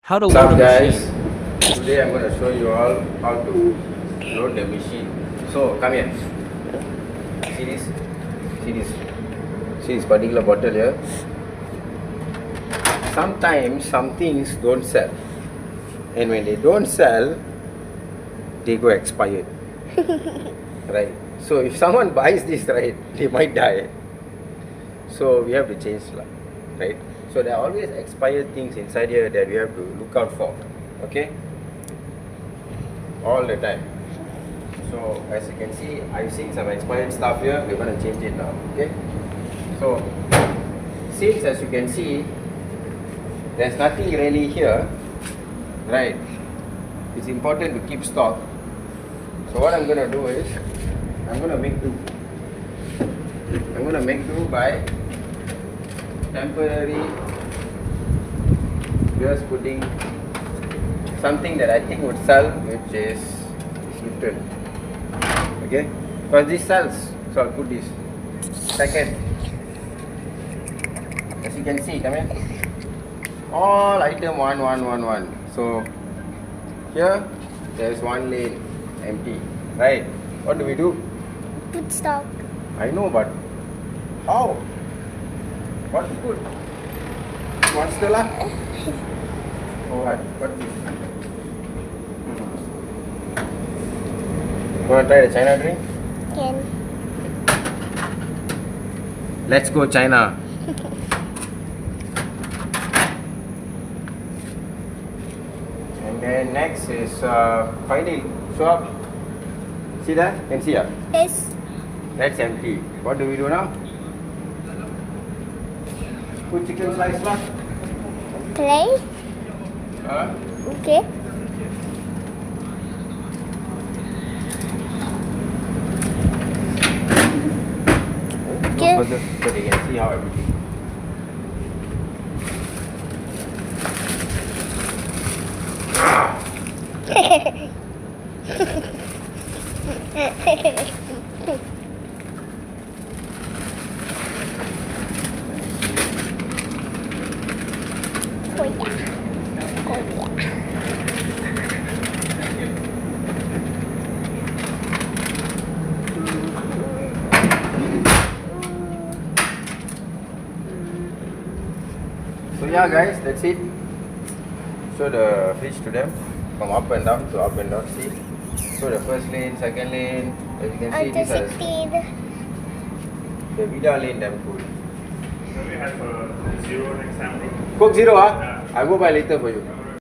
How to What's load up a guys? machine. Today I'm going to show you all how to load the machine. So come here. See this? See this? See this particular bottle here? Sometimes some things don't sell. And when they don't sell, they go expired. Right? So if someone buys this, right, they might die. So we have to change, right? So there are always expired things inside here that we have to look out for. Okay? All the time. So as you can see, I've seen some expired stuff here. We're going to change it now. Okay? So since as you can see, there's nothing really here, right? It's important to keep stock. So what I'm going to do is, I'm going to make do. I'm going to make do by temporary just putting something that I think would sell, which is Lipton. Okay? Because this sells, so I'll put this. Second, as you can see, come here. All item 1. So here there's one lane empty, right? What do? Put stock. I know, but how? What to put? Monster lah? Oh what? What is? You wanna try the China drink? Can. Let's go China. And then next is finally show up. See that? Can see ya? Yes. That's empty. What do we do now? Put chicken slice lah. Play. Huh? Okay. Okay. Go further so they can see how everything. Oh yeah. Oh yeah. So yeah guys, that's it. Show the fridge to them from up and down to up and down. See? So the first lane, second lane, as you can see, Until these are 16. the Vida lane, damn cool. So we have Coke Zero next time, bro. Coke Zero, huh? Yeah. I'll go buy later for you.